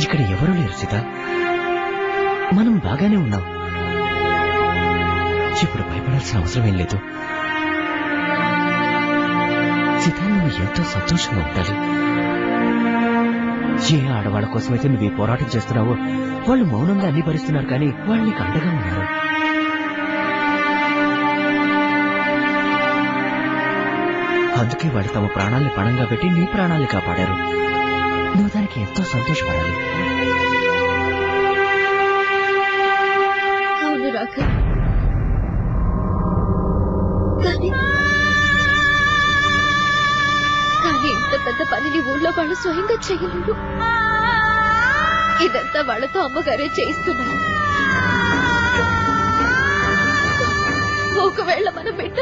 ఇక్కడ ఎవరూ లేరు సీత. మనం బాగానే ఉన్నాం. ఇప్పుడు భయపడాల్సిన అవసరం ఏం లేదు. సీత, నువ్వు ఎంతో సంతోషంగా ఉండాలి. ఏ ఆడవాళ్ళ కోసమైతే నువ్వు ఈ పోరాటం చేస్తున్నావో వాళ్ళు మౌనంగా అన్ని భరిస్తున్నారు, కానీ వాళ్ళు నీకు అండగా ఉన్నారు. అందుకే వాళ్ళు తమ ప్రాణాల్ని పణంగా పెట్టి నీ ప్రాణాల్ని కాపాడారు. నువ్వు దానికి ఎంతో సంతోషపడాలి. అవును రాక, కానీ ఇంత పెద్ద పనిని ఊళ్ళో వాళ్ళు స్వయంగా చేయలేరు. ఇదంతా వాళ్ళతో అమ్మగారే చేయిస్తున్నారు. ఒకవేళ మన బిడ్డ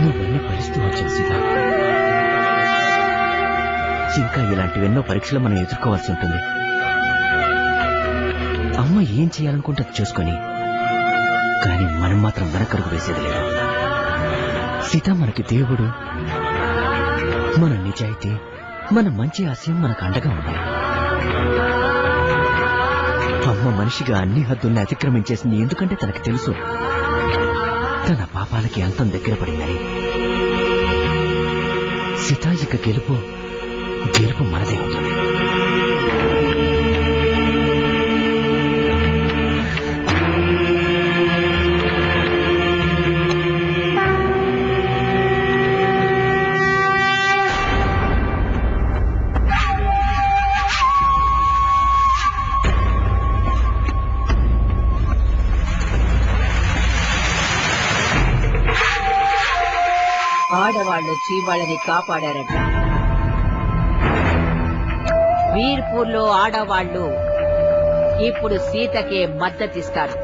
నువ్వన్నీ భరిస్తూ వచ్చావు సీత. ఇంకా ఇలాంటివెన్నో పరీక్షలు మనం ఎదుర్కోవాల్సి ఉంటుంది. అమ్మ ఏం చేయాలనుకుంటే చేసుకొని, కానీ మనం మాత్రం వెనకరుగు వేసేది లేదు. సీత, మనకి దేవుడు, మన నిజాయితీ, మన మంచి ఆశయం మనకు అండగా ఉన్నాయి. అమ్మ మనిషిగా అన్ని హద్దుల్ని అతిక్రమించేసింది. ఎందుకంటే తనకు తెలుసు తన పాపాలకి అంతం దగ్గర పడిందని. సీత, ఇక గెలుపు మనదే అవుతుంది. ఆడవాళ్లు చీవాళ్ళని కాపాడారట. వీర్పూర్లో ఆడవాళ్లు ఇప్పుడు సీతకే మద్దతిస్తారు.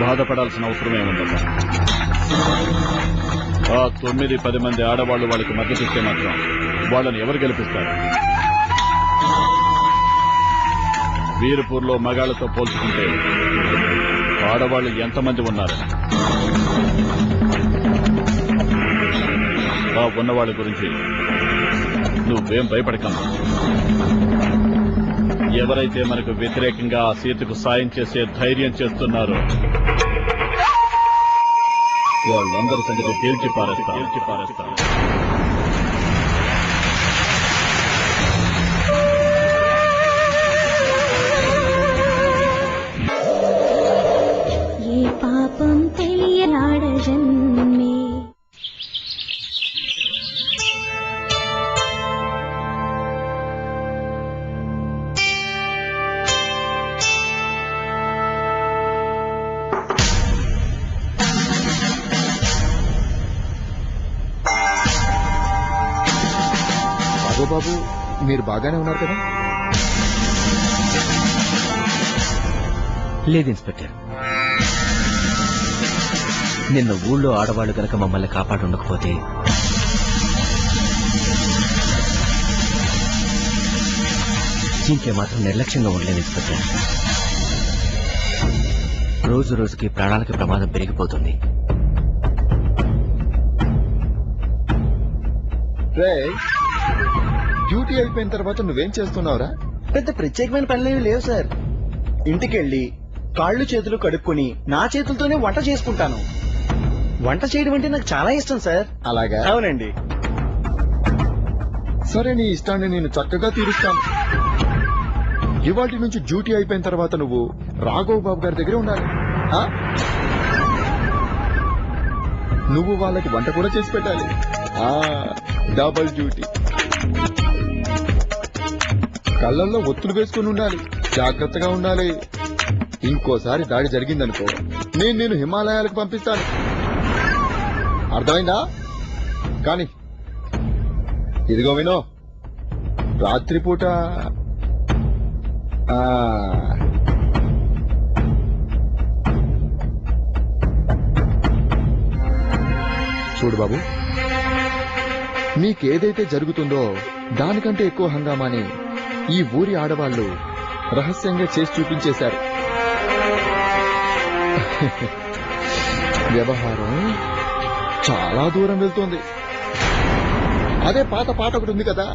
బాధపడాల్సిన అవసరమే ఉందమ్మా. ఆ 9-10 మంది ఆడవాళ్లు వాళ్ళకి మద్దతిస్తే మాత్రం వాళ్ళని ఎవరు గెలిపిస్తారు? వీర్పూర్లో మగాళ్లతో పోల్చుకుంటే ఆడవాళ్లు ఎంతమంది ఉన్నారు? ఆ ఉన్నవాళ్ళ గురించి నువ్వేం భయపడకమ్మా. ఎవరైతే మనకు వ్యతిరేకంగా ఆ సీతకు సాయం చేసే ధైర్యం చేస్తున్నారో వాళ్ళందరి సంగతి తేల్చి పారేస్తారు. పాపం తెలియలాడజన్మే బాబు, మీరు బాగానే ఉన్నారు కదా? లేదు ఇన్స్పెక్టర్, నిన్న ఊళ్ళో ఆడవాళ్లు గనక మమ్మల్ని కాపాడు ఉండకపోతే ఇంకే మాత్రం నిర్లక్ష్యంగా ఉండలేదు ఇన్స్పెక్టర్. రోజు రోజుకి ప్రాణాలకి ప్రమాదం పెరిగిపోతుంది. డ్యూటీ అయిపోయిన తర్వాత నువ్వేం చేస్తున్నావురా? పెద్ద ప్రత్యేకమైన పనులేవి లేవు సార్. ఇంటికెళ్ళి కాళ్ళు చేతులు కడుక్కొని నా చేతులతోనే వంట చేసుకుంటాను. వంట చేయడం అంటే నాకు చాలా ఇష్టం సార్. అలాగా? అవునండి. సరే, నీ ఇష్టాన్ని నేను చక్కగా తీరుస్తాను. ఇవాటి నుంచి డ్యూటీ అయిపోయిన తర్వాత నువ్వు రాఘవ్ బాబు గారి దగ్గర ఉండాలి. నువ్వు వాళ్ళకి వంట కూడా చేసి పెట్టాలి. Double duty. కళ్ళల్లో ఒత్తులు వేసుకుని ఉండాలి. జాగ్రత్తగా ఉండాలి. ఇంకోసారి దాడి జరిగిందనుకో నేను హిమాలయాలకు పంపిస్తాను. అర్థమైందా? కానీ ఇదిగో వినో, రాత్రిపూట చూడు బాబు, నీకేదైతే జరుగుతుందో దానికంటే ఎక్కువ హంగామాని ఈ ఊరి ఆడవాళ్లు రహస్యంగా చేసి చూపించేశారు. వ్యవహారం చాలా దూరం వెళ్తోంది. అదే పాత పాట ఒకటి ఉంది కదా,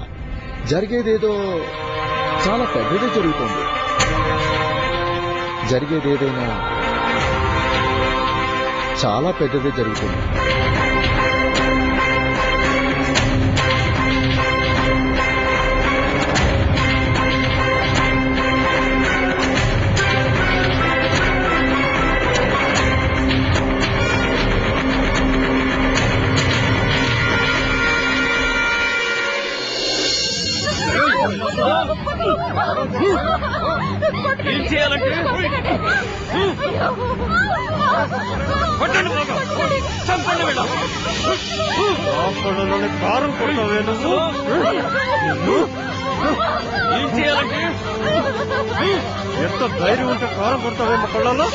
జరిగేదేదో చాలా పెద్దదే జరుగుతోంది. జరిగేదేదైనా చాలా పెద్దదే జరుగుతుంది. ఏం చేయాలంటే చంపండి మేడం. కారం కొట్టవే నువ్వు. ఏం చేయాలంటే ఎంత ధైర్యం ఉంటే కారం కొడతావే మా కళ్ళలో.